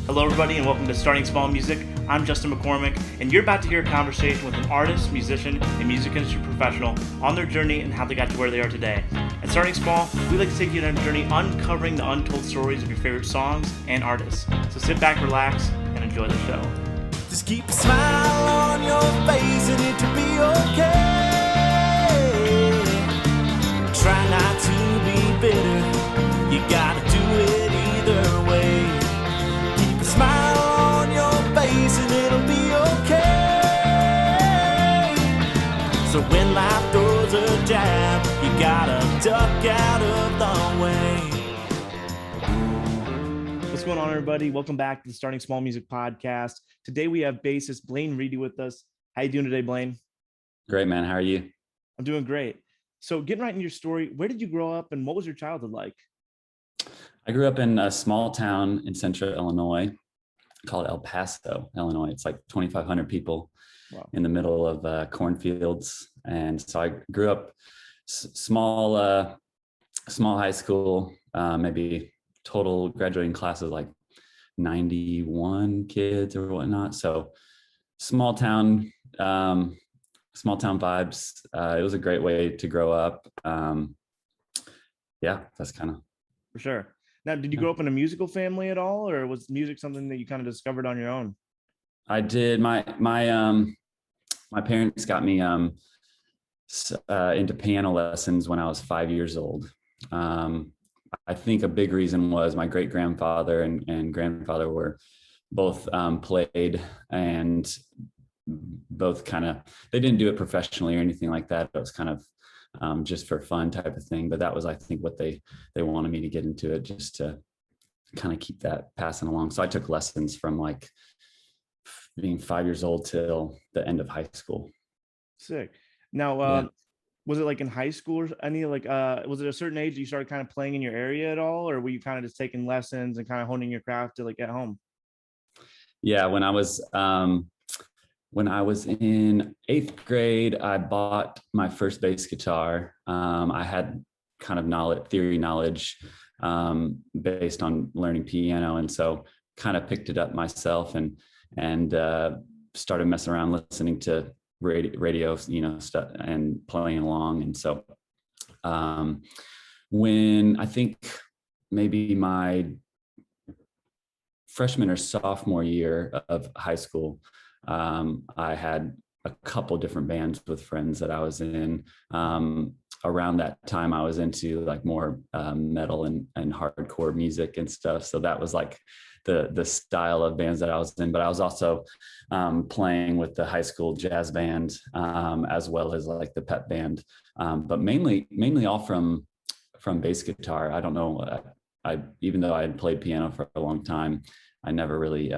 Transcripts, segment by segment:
Hello, everybody, and welcome to Starting Small Music. I'm Justin McCormick, and you're about to hear a conversation with an artist, musician, and music industry professional on their journey and how they got to where they are today. At Starting Small, we like to take you on a journey uncovering the untold stories of your favorite songs and artists. So sit back, relax, and enjoy the show. Just keep a smile on your face and it'll be okay. Try not to be bitter, you gotta do it either way. Keep a smile on your face and it'll be okay. So when life throws a jab, you gotta duck out of the way. What's going on, everybody? Welcome back to the Starting Small Music podcast. Today we have bassist Blaine Reedy with us. How you doing today, Blaine? Great, man. How are you? I'm doing great. So getting right into your story, where did you grow up and what was your childhood like? I grew up in a small town in central Illinois called El Paso, Illinois. It's like 2,500 people. Wow. In the middle of cornfields. And so I grew up small high school, maybe total graduating class of like 91 kids or whatnot. So small town vibes. It was a great way to grow up. Yeah, that's kind of. For sure. Now, did you grow up in a musical family at all, or was music something that you kind of discovered on your own? I did. My parents got me into piano lessons when I was 5 years old. I think a big reason was my great grandfather and grandfather were both played, and both kind of, they didn't do it professionally or anything like that. It was kind of just for fun type of thing. But that was, I think, what they wanted me to get into it, just to kind of keep that passing along. So I took lessons from like being 5 years old till the end of high school. Sick. Now, was it like in high school or any was it a certain age that you started kind of playing in your area at all, or were you kind of just taking lessons and kind of honing your craft to like at home? Yeah, when I was in 8th grade, I bought my first bass guitar. I had kind of theory knowledge based on learning piano, and so kind of picked it up myself and started messing around, listening to radio, stuff and playing along. And so when I think maybe my freshman or sophomore year of high school, I had a couple different bands with friends that I was in. Around that time, I was into like more metal and hardcore music and stuff. So that was like the style of bands that I was in. But I was also playing with the high school jazz band, as well as like the pep band, but mainly all from bass guitar. I don't know. Even though I had played piano for a long time, I never really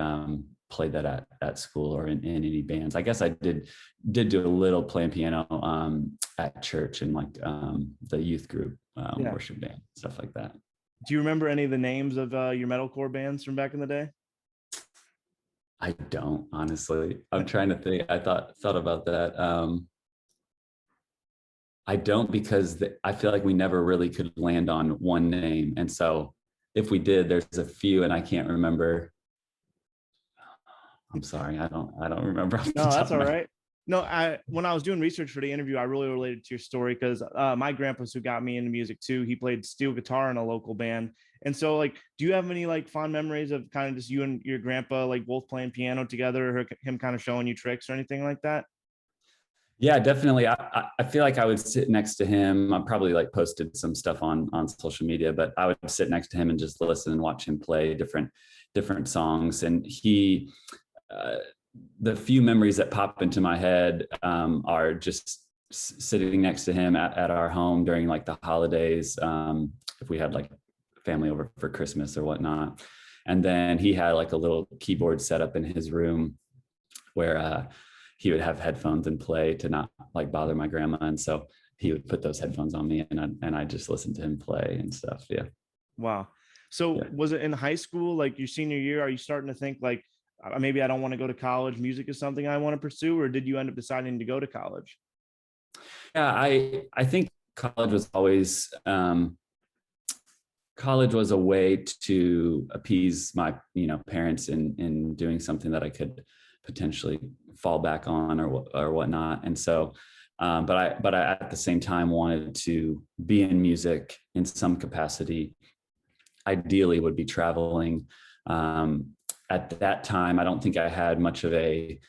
played that at school or in any bands. I guess I did do a little playing piano at church and like the youth group, worship band, stuff like that. Do you remember any of the names of your metalcore bands from back in the day? I don't, honestly. I'm trying to think. I thought about that. I don't, because I feel like we never really could land on one name. And so if we did, there's a few and I can't remember. I'm sorry. I don't remember. No, that's all right. No, when I was doing research for the interview, I really related to your story because my grandpa's who got me into music too. He played steel guitar in a local band. And so like, do you have any like fond memories of kind of just you and your grandpa, like both playing piano together, or him kind of showing you tricks or anything like that? Yeah, definitely. I feel like I would sit next to him. I probably like posted some stuff on social media, but I would sit next to him and just listen and watch him play different songs. And he, the few memories that pop into my head are just sitting next to him at our home during like the holidays, if we had like family over for Christmas or whatnot. And then he had like a little keyboard set up in his room where he would have headphones and play to not like bother my grandma. And so he would put those headphones on me and I just listened to him play and stuff. Yeah. Wow. So was it in high school, like your senior year, are you starting to think like, maybe I don't want to go to college, music is something I want to pursue, or did you end up deciding to go to college? Yeah, I think college was always college was a way to appease my, parents in doing something that I could potentially fall back on or whatnot. And so, but I at the same time wanted to be in music in some capacity. Ideally would be traveling. At that time, I don't think I had much of a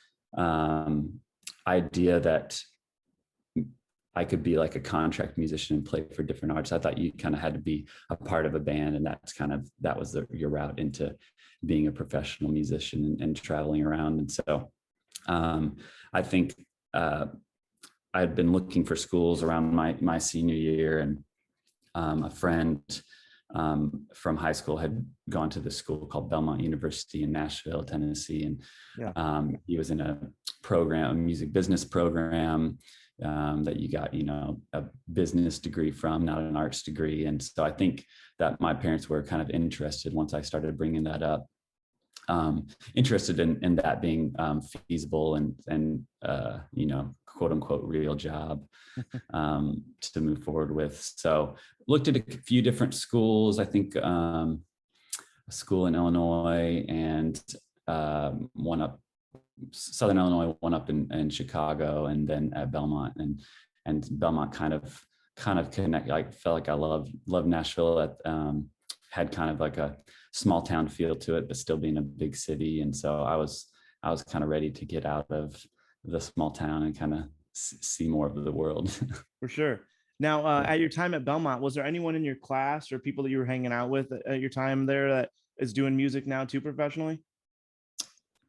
idea that I could be like a contract musician and play for different artists. I thought you kind of had to be a part of a band, and that was your route into being a professional musician and traveling around. And so I think I'd been looking for schools around my senior year, and a friend from high school had gone to this school called Belmont University in Nashville, Tennessee. And he was in a music business program that you got, a business degree from, not an arts degree. And so I think that my parents were kind of interested once I started bringing that up, interested in that being feasible and quote unquote real job to move forward with. So looked at a few different schools. I think a school in Illinois and one up Southern Illinois, one up in Chicago, and then at Belmont, and Belmont kind of connect. I felt like I loved Nashville. Had kind of like a small town feel to it, but still being a big city. And so I was kind of ready to get out of the small town and kind of see more of the world. For sure. Now, at your time at Belmont, was there anyone in your class or people that you were hanging out with at your time there that is doing music now too professionally?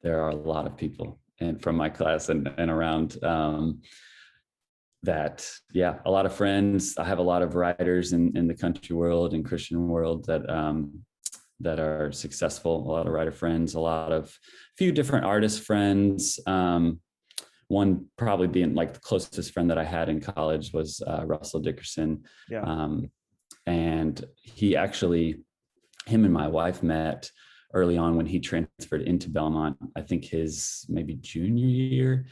There are a lot of people and from my class and around that. Yeah, a lot of friends. I have a lot of writers in the country world and Christian world that are successful. A lot of writer friends, few different artist friends. One probably being like the closest friend that I had in college was Russell Dickerson. Yeah. And him and my wife met early on when he transferred into Belmont, I think his maybe junior year.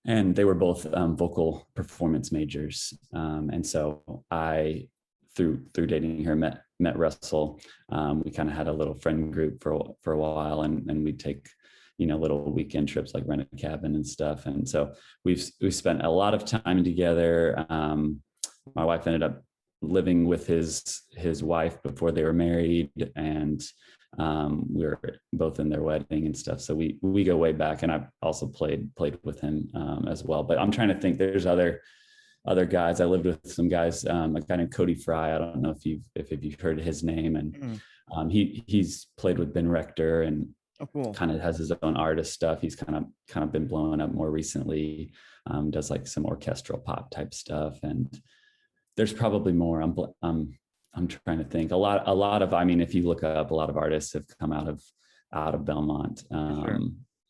And they were both vocal performance majors. And so I, through dating her, met Russell. We kind of had a little friend group for a while, and we'd take, little weekend trips, like rent a cabin and stuff. And so we've spent a lot of time together. My wife ended up living with his wife before they were married, and we were both in their wedding and stuff. So we go way back, and I also played with him as well. But I'm trying to think. There's other guys. I lived with some guys, a guy named Cody Fry. I don't know if you've heard his name, and he's played with Ben Rector and cool. Kind of has his own artist stuff. He's kind of been blowing up more recently. Does like some orchestral pop type stuff, and there's probably more. I'm trying to think. A lot of, if you look up, a lot of artists have come out of Belmont, Sure.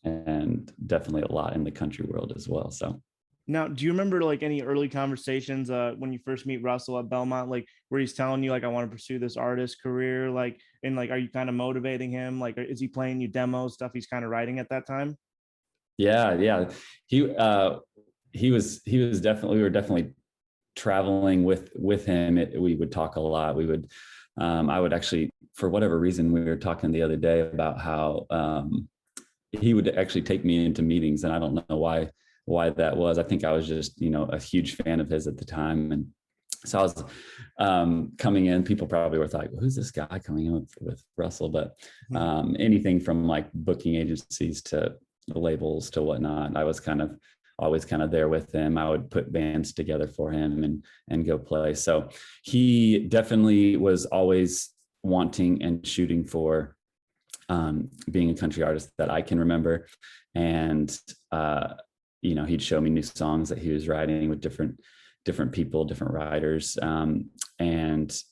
And definitely a lot in the country world as well. So now, do you remember like any early conversations when you first meet Russell at Belmont, like where he's telling you like, I want to pursue this artist career, like, and like, are you kind of motivating him? Like, is he playing you demos, stuff he's kind of writing at that time? Yeah. He was definitely, we were definitely traveling with him. We would talk a lot. We would, I would actually, for whatever reason, we were talking the other day about how he would actually take me into meetings, and I don't know why that was. I think I was just, a huge fan of his at the time. And so I was coming in, people probably were like, who's this guy coming in with Russell? But anything from like booking agencies to labels to whatnot, I was always kind of there with him. I would put bands together for him and go play. So he definitely was always wanting and shooting for being a country artist that I can remember. And he'd show me new songs that he was writing with different people, different writers. And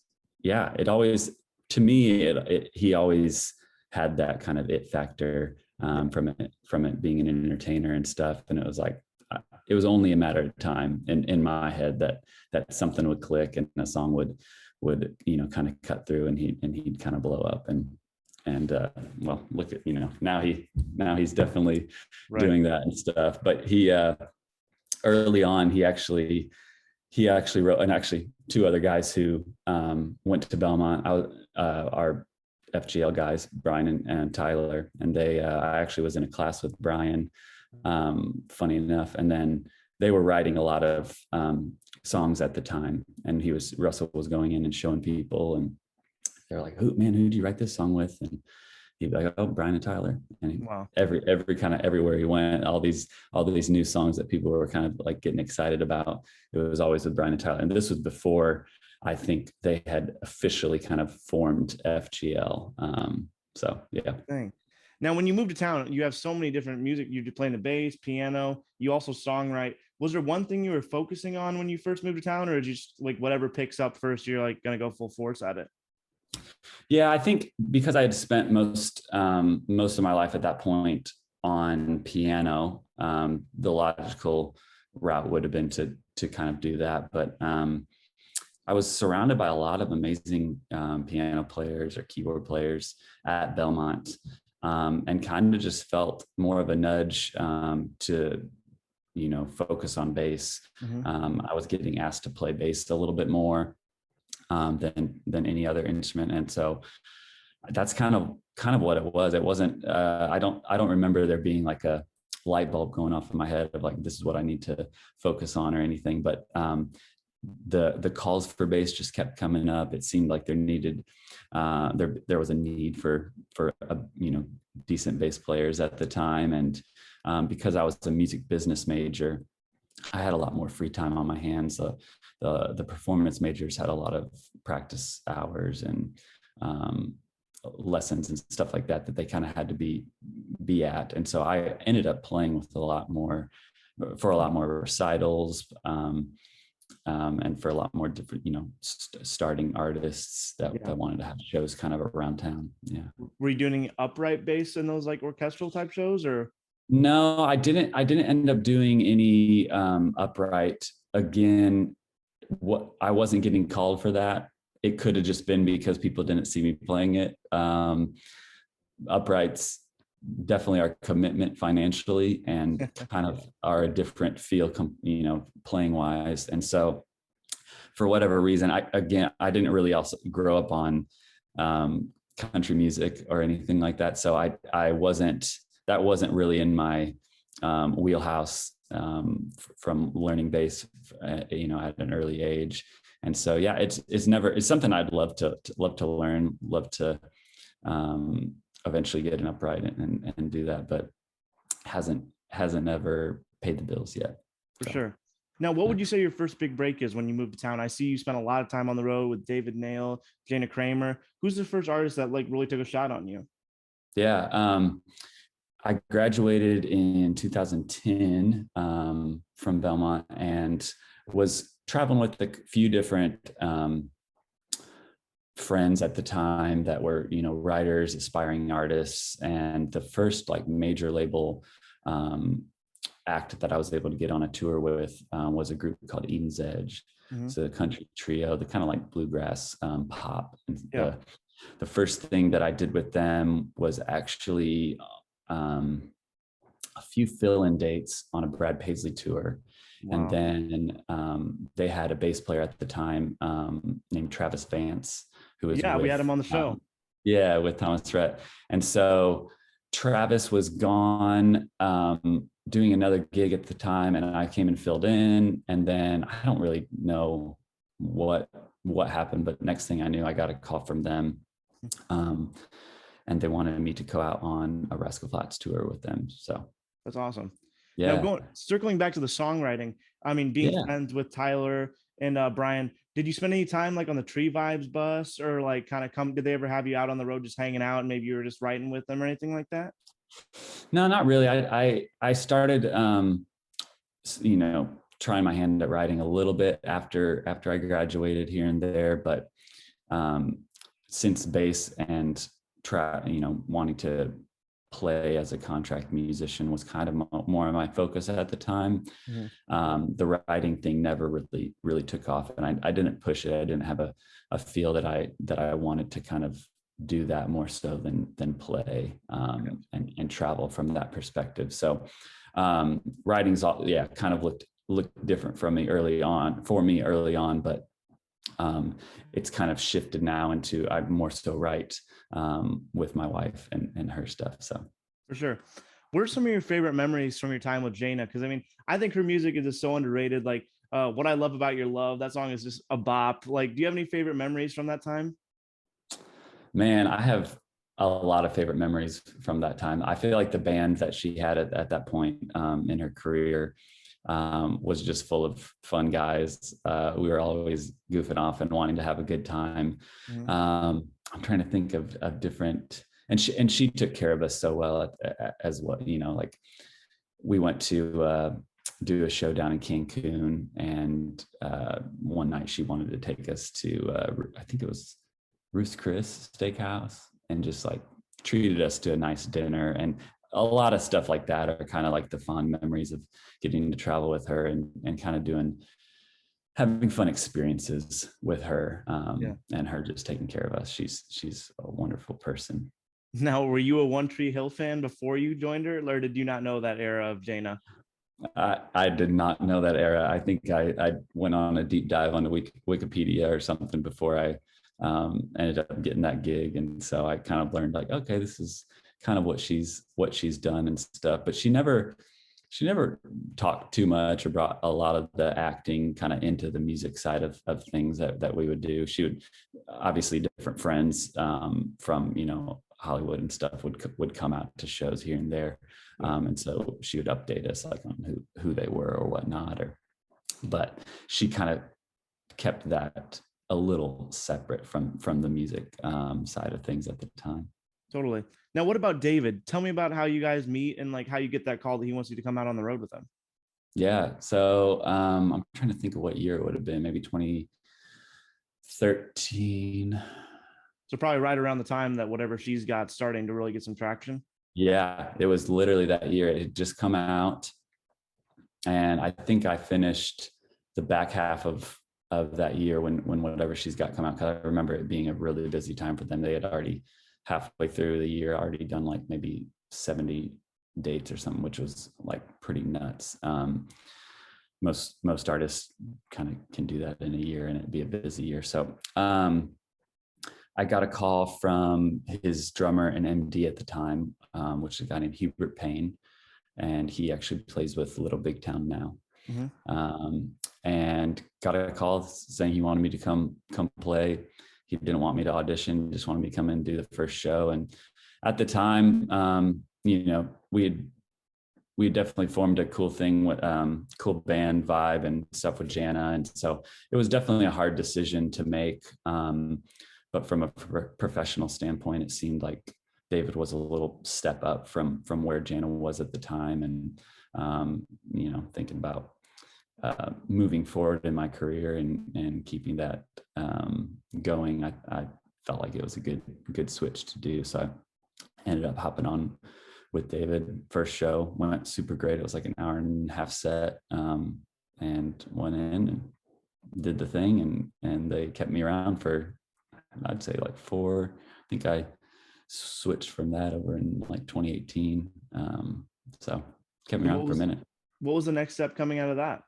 yeah, it always, to me, he always had that kind of it factor from it being an entertainer and stuff. And it was like, it was only a matter of time in my head that something would click and a song would kind of cut through, and he'd kind of blow up. And well, look at, now he's definitely doing that and stuff. But he early on, he actually he actually wrote, and actually two other guys who went to Belmont, our FGL guys, Brian and Tyler, and I actually was in a class with Brian, funny enough, and then they were writing a lot of songs at the time, and Russell was going in and showing people, and they're like, who did you write this song with? And he'd be like, oh, Brian and Tyler. And wow. every kind of everywhere he went, all these new songs that people were kind of like getting excited about, it was always with Brian and Tyler. And this was before I think they had officially kind of formed FGL. So yeah. Dang. Now, when you moved to town, you have so many different music. You're playing the bass, piano. You also songwrite. Was there one thing you were focusing on when you first moved to town, or did you just like whatever picks up first, you're like going to go full force at it? Yeah, I think because I had spent most of my life at that point on piano, the logical route would have been to kind of do that. But I was surrounded by a lot of amazing piano players or keyboard players at Belmont, and kind of just felt more of a nudge to focus on bass. Mm-hmm. I was getting asked to play bass a little bit more than any other instrument, and so that's kind of what it was. It wasn't. I don't remember there being like a light bulb going off in my head of like, this is what I need to focus on or anything. But the calls for bass just kept coming up. It seemed like there was a need for decent bass players at the time, and because I was a music business major, I had a lot more free time on my hands. The performance majors had a lot of practice hours and lessons and stuff like that they kind of had to be at. And so I ended up playing with a lot more recitals, and for a lot more different, starting artists that wanted to have shows kind of around town. Yeah. Were you doing upright bass in those like orchestral type shows, or? No, I didn't end up doing any upright. Again, I wasn't getting called for that. It could have just been because people didn't see me playing it. Uprights definitely are commitment financially and kind of are a different feel, playing wise. And so for whatever reason, I didn't really also grow up on country music or anything like that. So that wasn't really in my wheelhouse from learning bass, at an early age. And so, yeah, it's something I'd love to learn, love to eventually get an upright and do that, but hasn't ever paid the bills yet. For sure. Now, what would you say your first big break is when you moved to town? I see you spent a lot of time on the road with David Nail, Jana, Kramer. Who's the first artist that like really took a shot on you? Yeah. I graduated in 2010 from Belmont and was traveling with a few different friends at the time that were, writers, aspiring artists. And the first like major label act that I was able to get on a tour with was a group called Eden's Edge. Mm-hmm. It's a country trio, the kind of like bluegrass pop. And the first thing that I did with them was actually a few fill-in dates on a Brad Paisley tour. Wow. And then they had a bass player at the time named Travis Vance, who was we had him on the show. With Thomas Rhett. And so Travis was gone doing another gig at the time, and I came and filled in. And then I don't really know what happened, but next thing I knew, I got a call from them. And they wanted me to go out on a Rascal Flatts tour with them. So that's awesome. Yeah. Now circling back to the songwriting, I mean, being friends with Tyler and Brian, did you spend any time like on the Tree Vibes bus, or like kind of did they ever have you out on the road just hanging out and maybe you were just writing with them or anything like that? No, not really. I started, trying my hand at writing a little bit after I graduated here and there, but since bass and wanting to play as a contract musician was kind of more of my focus at the time. Mm-hmm. The writing thing never really took off, and I didn't push it. I didn't have a feel that I wanted to kind of do that more so than play and travel from that perspective. So writing's kind of looked different for me early on, but it's kind of shifted now into I'm more so write with my wife and her stuff. So For sure. What are some of your favorite memories from your time with Jana? Because I mean, I think her music is just so underrated. Like, What I Love About Your Love, that song is just a bop. Like, do you have any favorite memories from that time? man, I have a lot of favorite memories from that time. I feel like the band that she had at that point in her career was just full of fun guys. We were always goofing off and wanting to have a good time. Mhm. I'm trying to think of different, and she took care of us so well as well. You know, like we went to do a show down in Cancun, and one night she wanted to take us to I think it was Ruth's Chris Steakhouse, and just like treated us to a nice dinner. And a lot of stuff like that are kind of like the fond memories of getting to travel with her and kind of having fun experiences with her, Yeah. and her just taking care of us. She's a wonderful person. Now, were you a One Tree Hill fan before you joined her, or did you not know that era of Jana? I did not know that era. I think I went on a deep dive on the Wikipedia or something before I ended up getting that gig. And so I kind of learned like, okay, this is kind of what she's done and stuff. But she never talked too much or brought a lot of the acting kind of into the music side of things that we would do. She would, obviously different friends from, you know, Hollywood and stuff would come out to shows here and there. And so she would update us like on who they were or whatnot, but she kind of kept that a little separate from the music side of things at the time. Totally. Now, what about David? Tell me about how you guys meet and like how you get that call that he wants you to come out on the road with him. Yeah. So I'm trying to think of what year it would have been, maybe 2013. So probably right around the time that whatever she's got starting to really get some traction. Yeah, it was literally that year. It had just come out. And I think I finished the back half of that year when whatever she's got come out. Cause I remember it being a really busy time for them. They had already halfway through the year already done like maybe 70 dates or something, which was like pretty nuts. Most artists kind of can do that in a year and it'd be a busy year. So I got a call from his drummer and MD at the time, which is a guy named Hubert Payne, and he actually plays with Little Big Town now. Mm-hmm. And got a call saying he wanted me to come play. He didn't want me to audition, just wanted me to come in and do the first show. And at the time, you know, we definitely formed a cool thing with cool band vibe and stuff with Jana. And so it was definitely a hard decision to make. But from a professional standpoint, it seemed like David was a little step up from where Jana was at the time. And, you know, thinking about moving forward in my career and keeping that going, I felt like it was a good switch to do. So I ended up hopping on with David. First show went super great. It was like an hour and a half set, and went in and did the thing, and they kept me around for, I'd say like 4. I think I switched from that over in like 2018. So kept me around for a minute. What was the next step coming out of that?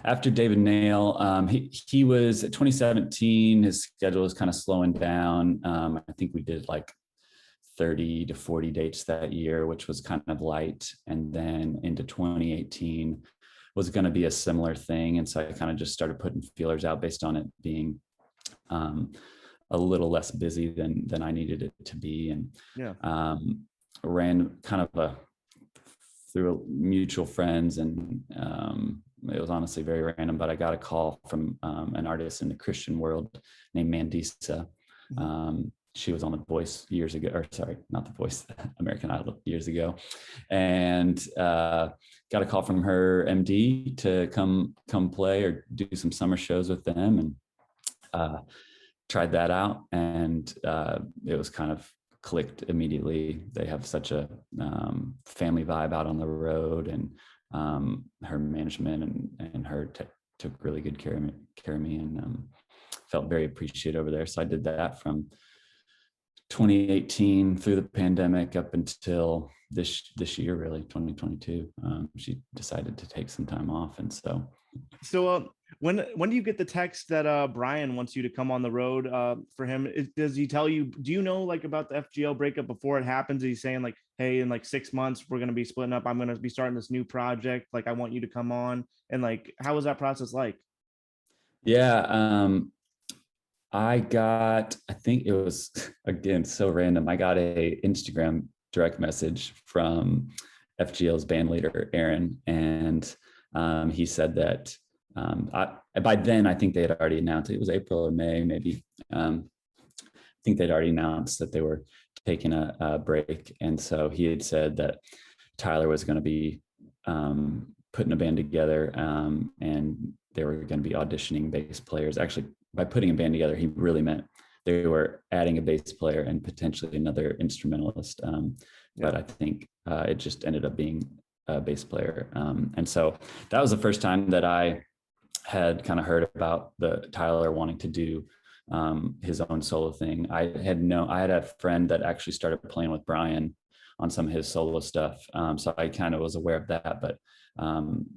After David Nail, he was at 2017, his schedule was kind of slowing down. I think we did like 30 to 40 dates that year, which was kind of light. And then into 2018 was going to be a similar thing. And so I kind of just started putting feelers out based on it being a little less busy than I needed it to be. And ran kind of through mutual friends, and it was honestly very random, but I got a call from an artist in the Christian world named Mandisa. She was on The Voice years ago, or sorry, not The Voice, American Idol years ago. And got a call from her MD to come play or do some summer shows with them, and tried that out. And it was kind of clicked immediately. They have such a family vibe out on the road, and her management and her took really good care of me, and felt very appreciated over there. So I did that from 2018 through the pandemic up until this year, really 2022. She decided to take some time off, and so. So when do you get the text that Brian wants you to come on the road for him? Does he tell you? Do you know like about the FGL breakup before it happens? Is he saying like, hey, in like 6 months we're gonna be splitting up. I'm gonna be starting this new project. Like I want you to come on. And like, how was that process like? Yeah, I think it was, again, so random. I got a Instagram direct message from FGL's band leader, Aaron, and he said that by then, I think they had already announced, it was April or May, maybe. I think they'd already announced that they were taking a break. And so he had said that Tyler was going to be putting a band together, and they were going to be auditioning bass players. Actually, by putting a band together, he really meant they were adding a bass player and potentially another instrumentalist. But I think it just ended up being a bass player. And so that was the first time that I had kind of heard about the Tyler wanting to do his own solo thing. I had a friend that actually started playing with Brian on some of his solo stuff. So I kind of was aware of that, but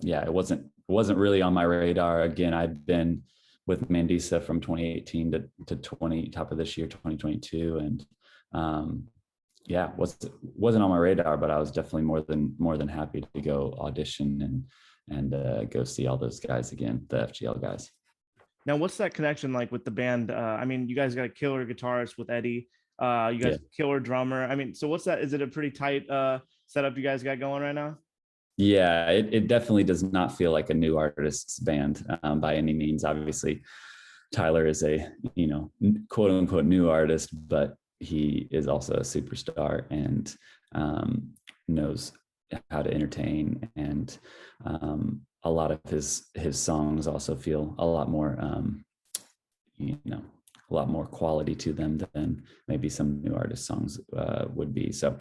yeah, it wasn't really on my radar. Again, I'd been with Mandisa from 2018 to top of this year, 2022. And yeah, wasn't on my radar, but I was definitely more than happy to go audition and go see all those guys again, the FGL guys. Now, what's that connection like with the band? I mean, you guys got a killer guitarist with Eddie. You guys killer drummer. I mean, so what's that? Is it a pretty tight setup you guys got going right now? Yeah, it definitely does not feel like a new artist's band by any means. Obviously, Tyler is a, quote unquote new artist, but he is also a superstar and knows how to entertain. And a lot of his songs also feel a lot more, a lot more quality to them than maybe some new artist songs would be. So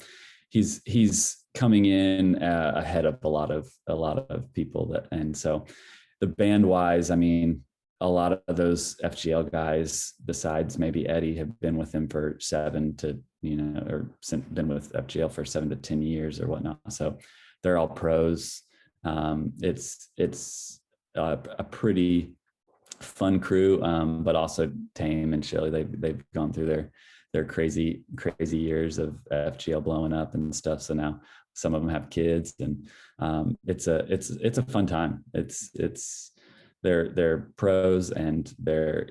he's coming in ahead of a lot of people and so the band wise, I mean, a lot of those FGL guys, besides maybe Eddie, have been with him for or been with FGL for 7 to 10 years or whatnot. So they're all pros. It's a pretty fun crew, but also tame and chilly. They've gone through their crazy years of FGL blowing up and stuff. So now some of them have kids, and it's a fun time. They're pros, and they're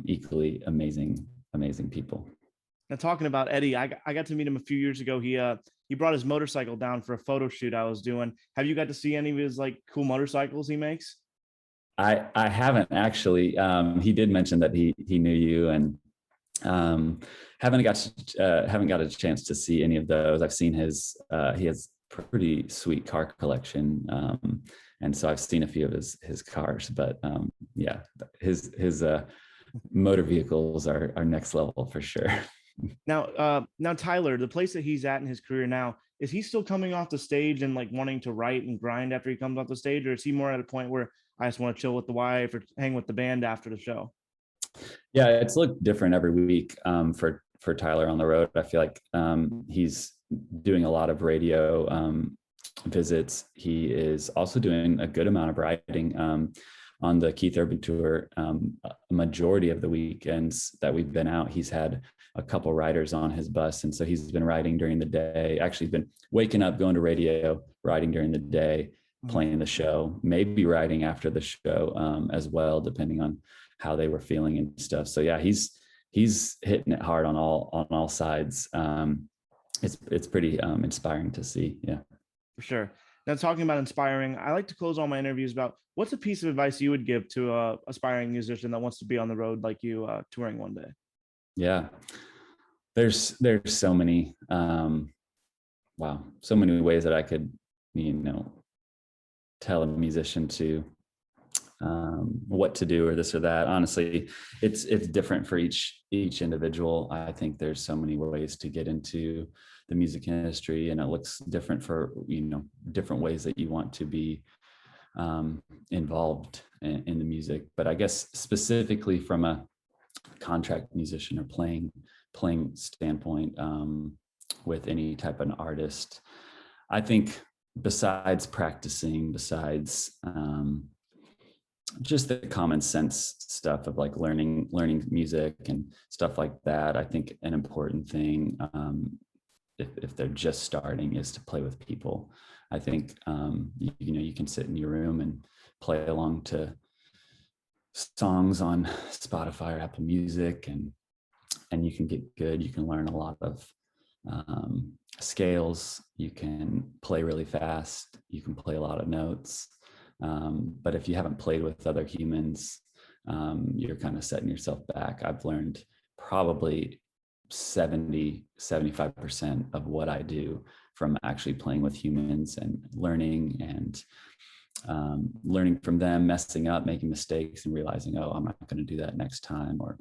equally amazing people. Now, talking about Eddie, I got to meet him a few years ago. He brought his motorcycle down for a photo shoot I was doing. Have you got to see any of his like cool motorcycles he makes? I haven't actually. He did mention that he knew you, and haven't got a chance to see any of those. I've seen he has pretty sweet car collection, and so I've seen a few of his cars. But yeah, his motor vehicles are next level for sure. Now Tyler, the place that he's at in his career now, is he still coming off the stage and like wanting to write and grind after he comes off the stage, or is he more at a point where I just want to chill with the wife or hang with the band after the show? Yeah, it's looked different every week for Tyler on the road. I feel like he's doing a lot of radio visits. He is also doing a good amount of writing on the Keith Urban tour. A majority of the weekends that we've been out, he's had a couple writers on his bus, and so he's been writing during the day. Actually, been waking up, going to radio, writing during the day, playing the show, maybe writing after the show as well, depending on how they were feeling and stuff. So yeah, he's hitting it hard on all sides. It's pretty inspiring to see. Yeah, for sure. Now, talking about inspiring, I like to close all my interviews about what's a piece of advice you would give to a aspiring musician that wants to be on the road like you, touring one day. Yeah, there's so many so many ways that I could tell a musician to what to do or this or that. Honestly, it's different for each individual. I think there's so many ways to get into the music industry, and it looks different for different ways that you want to be involved in the music. But I guess specifically from a contract musician or playing playing standpoint with any type of an artist. I think besides practicing, besides just the common sense stuff of like learning music and stuff like that, I think an important thing, if they're just starting, is to play with people. I think you can sit in your room and play along to songs on Spotify or Apple Music, and you can get good. You can learn a lot of scales. You can play really fast. You can play a lot of notes. But if you haven't played with other humans, you're kind of setting yourself back. I've learned probably 75% of what I do from actually playing with humans and learning from them, messing up, making mistakes, and realizing, oh, I'm not going to do that next time. Or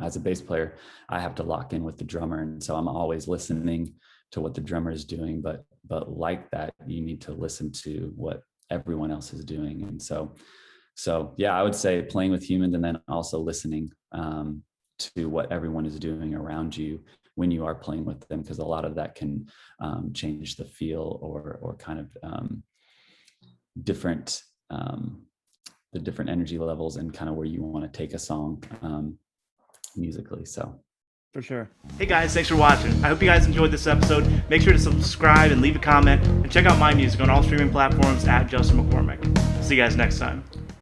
as a bass player, I have to lock in with the drummer, and so I'm always listening to what the drummer is doing. But like that, you need to listen to what everyone else is doing. And so yeah, I would say playing with humans, and then also listening to what everyone is doing around you when you are playing with them, because a lot of that can change the feel or kind of different the different energy levels and kind of where you want to take a song musically. So for sure. Hey guys, thanks for watching. I hope you guys enjoyed this episode. Make sure to subscribe and leave a comment, and check out my music on all streaming platforms at Justin McCormick. See you guys next time.